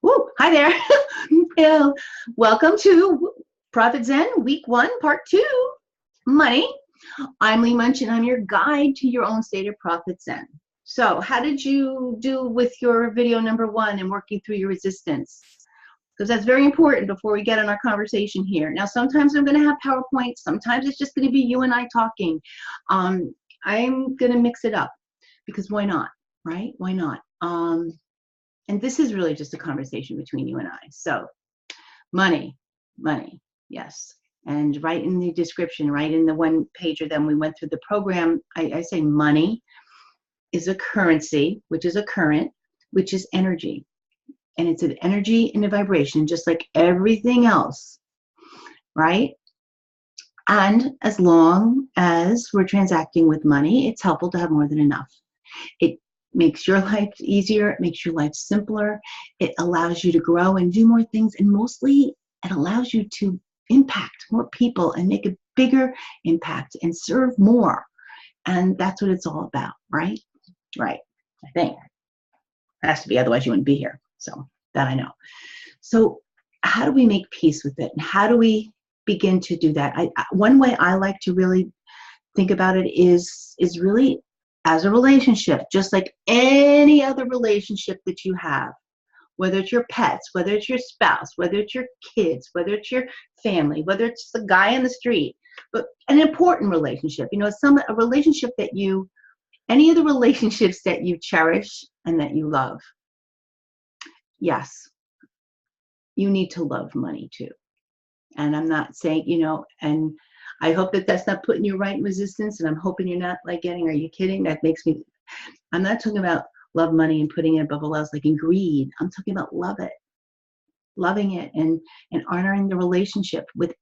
Woo, hi there. Yeah, welcome to Profit Zen Week 1, Part 2, Money. I'm Lee Munch, and I'm your guide to your own state of Profit Zen. So how did you do with your video number 1 and working through your resistance? Because that's very important before we get on our conversation here. Now, sometimes I'm going to have PowerPoint. Sometimes it's just going to be you and I talking. I'm going to mix it up because why not, right? Why not? And this is really just a conversation between you and I. So money, yes. And right in the description, right in the one pager, then we went through the program, I say money is a currency, which is a current, which is energy. And it's an energy and a vibration, just like everything else, right? And as long as we're transacting with money, it's helpful to have more than enough. It makes your life easier, it makes your life simpler, it allows you to grow and do more things, and mostly it allows you to impact more people and make a bigger impact and serve more. And that's what it's all about, right? Right, I think. It has to be, otherwise you wouldn't be here. So that I know. So how do we make peace with it? And how do we begin to do that? One way I like to really think about it is really as a relationship, just like any other relationship that you have, whether it's your pets, whether it's your spouse, whether it's your kids, whether it's your family, whether it's the guy in the street, but an important relationship, a relationship that any of the relationships that you cherish and that you love. Yes, you need to love money too. And I'm not saying, and I hope that that's not putting you right in resistance, and I'm hoping you're not like are you kidding? That makes me, I'm not talking about love money and putting it above all else like in greed. I'm talking about loving it and honoring the relationship with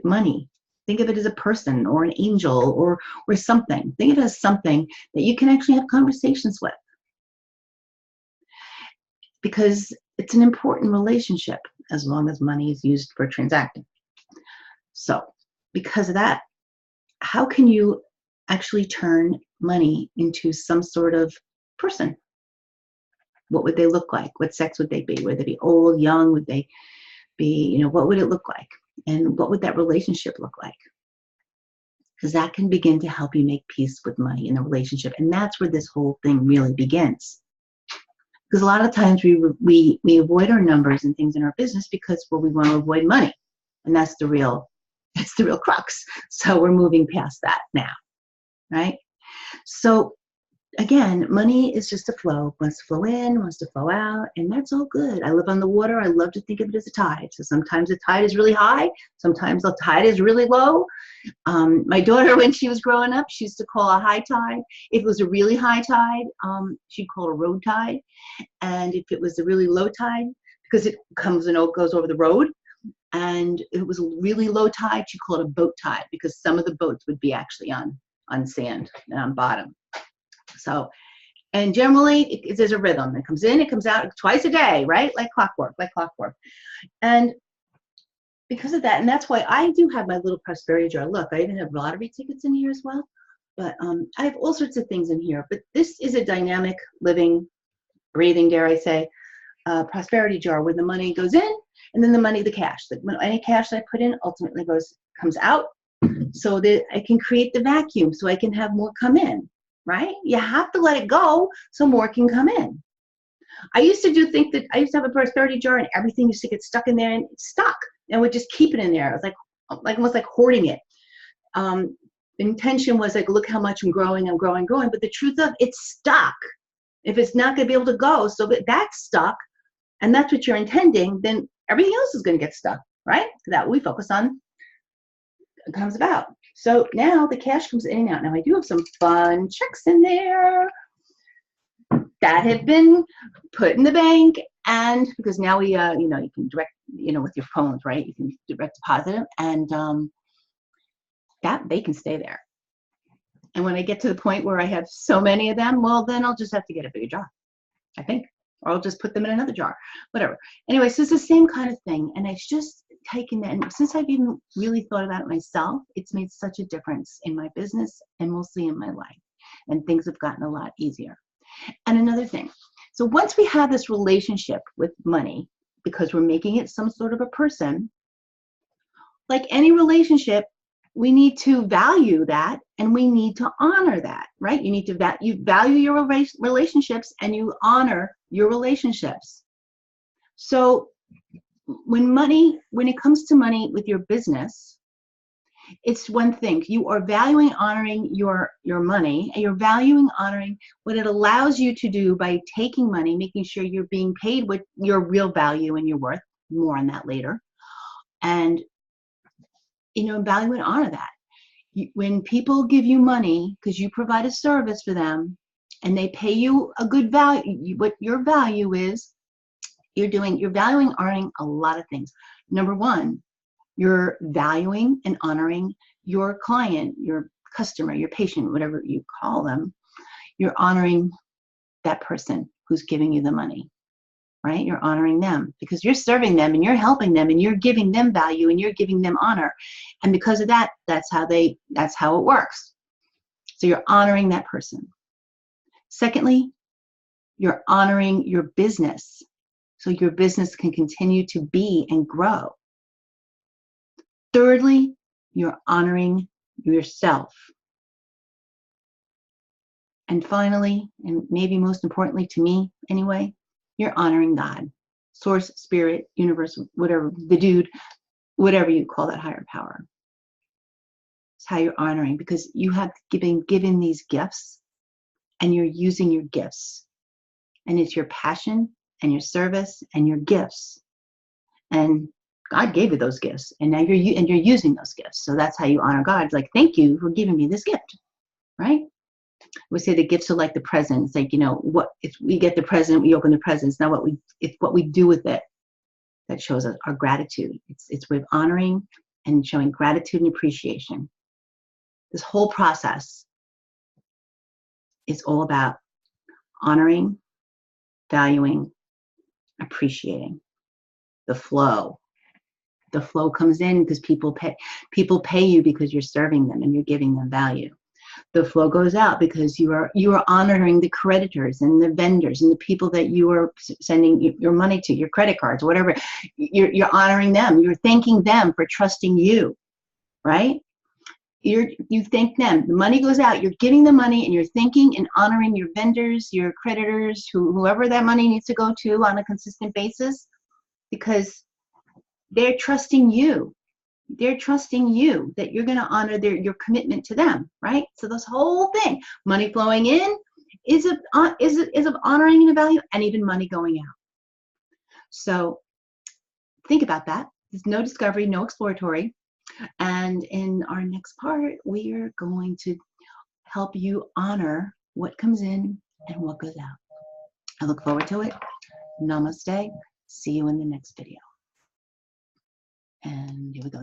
money. Think of it as a person or an angel or something. Think of it as something that you can actually have conversations with, because it's an important relationship as long as money is used for transacting. So because of that, how can you actually turn money into some sort of person? What would they look like? What sex would they be? Would they be old, young? Would they be, what would it look like? And what would that relationship look like? Because that can begin to help you make peace with money in the relationship. And that's where this whole thing really begins. Because a lot of times we avoid our numbers and things in our business because, we want to avoid money. And that's the real crux. So we're moving past that now, right? So again, money is just a flow. Wants to flow in, wants to flow out, and that's all good. I live on the water. I love to think of it as a tide. So sometimes the tide is really high. Sometimes the tide is really low. My daughter, when she was growing up, she used to call a high tide. If it was a really high tide, she'd call it a road tide. And if it was a really low tide, because it comes and goes over the road, and it was a really low tide, she'd call it a boat tide, because some of the boats would be actually on sand and on bottom. So, and generally there's a rhythm. It comes in, it comes out twice a day, right? Like clockwork. And because of that, and that's why I do have my little prosperity jar. Look, I even have lottery tickets in here as well. But I have all sorts of things in here. But this is a dynamic, living, breathing, dare I say, prosperity jar where the money goes in, and then the cash. Any cash that I put in ultimately comes out, so that I can create the vacuum, so I can have more come in. Right? You have to let it go so more can come in. I used to think that I used to have a prosperity jar and everything used to get stuck in there and stuck, and would just keep it in there. It was like almost like hoarding it. The intention was like, look how much I'm growing. But the truth of it's stuck. If it's not going to be able to go, so that's stuck, and that's what you're intending, then everything else is going to get stuck, right? That we focus on comes about. So now the cash comes in and out. Now I do have some fun checks in there that have been put in the bank, and because now we, you can direct, with your phones, right? You can direct deposit them, and that they can stay there. And when I get to the point where I have so many of them, well, then I'll just have to get a bigger jar, I think, or I'll just put them in another jar, whatever. Anyway, so it's the same kind of thing, and it's just taken that, and since I've even really thought about it myself, it's made such a difference in my business and mostly in my life, and things have gotten a lot easier. And another thing, So once we have this relationship with money, because we're making it some sort of a person, like any relationship, we need to value that and we need to honor that, right? You need to you value your relationships and you honor your relationships. So when it comes to money with your business, it's one thing. You are valuing honoring your money, and you're valuing honoring what it allows you to do by taking money, making sure you're being paid what your real value and your worth. More on that later. And value and honor that. When people give you money because you provide a service for them and they pay you a good value, what your value is, you're valuing, honoring a lot of things. Number one, you're valuing and honoring your client, your customer, your patient, whatever you call them. You're honoring that person who's giving you the money, right? You're honoring them because you're serving them and you're helping them and you're giving them value and you're giving them honor. And because of that, that's how it works. So you're honoring that person. Secondly, you're honoring your business so your business can continue to be and grow. Thirdly, you're honoring yourself. And finally, and maybe most importantly to me anyway, you're honoring God, source, spirit, universe, whatever, the dude, whatever you call that higher power. It's how you're honoring, because you have been given these gifts and you're using your gifts. And it's your passion and your service and your gifts. And God gave you those gifts, and now you're using those gifts. So that's how you honor God. It's like, thank you for giving me this gift, right? We say the gifts are like the presents. Like, what if we get the present, we open the presents. Now it's what we do with it that shows us our gratitude. It's with honoring and showing gratitude and appreciation. This whole process is all about honoring, valuing, appreciating. The flow comes in because people pay you because you're serving them and you're giving them value. The flow goes out because you are honoring the creditors and the vendors and the people that you are sending your money to, your credit cards, whatever. You're honoring them. You're thanking them for trusting you, right? You thank them. The money goes out. You're giving the money, and you're thanking and honoring your vendors, your creditors, whoever that money needs to go to on a consistent basis, because they're trusting you. They're trusting you that you're going to honor your commitment to them, right? So this whole thing, money flowing in, is of honoring and a value, and even money going out. So think about that. There's no discovery, no exploratory. And in our next part, we are going to help you honor what comes in and what goes out. I look forward to it. Namaste. See you in the next video. And here we go.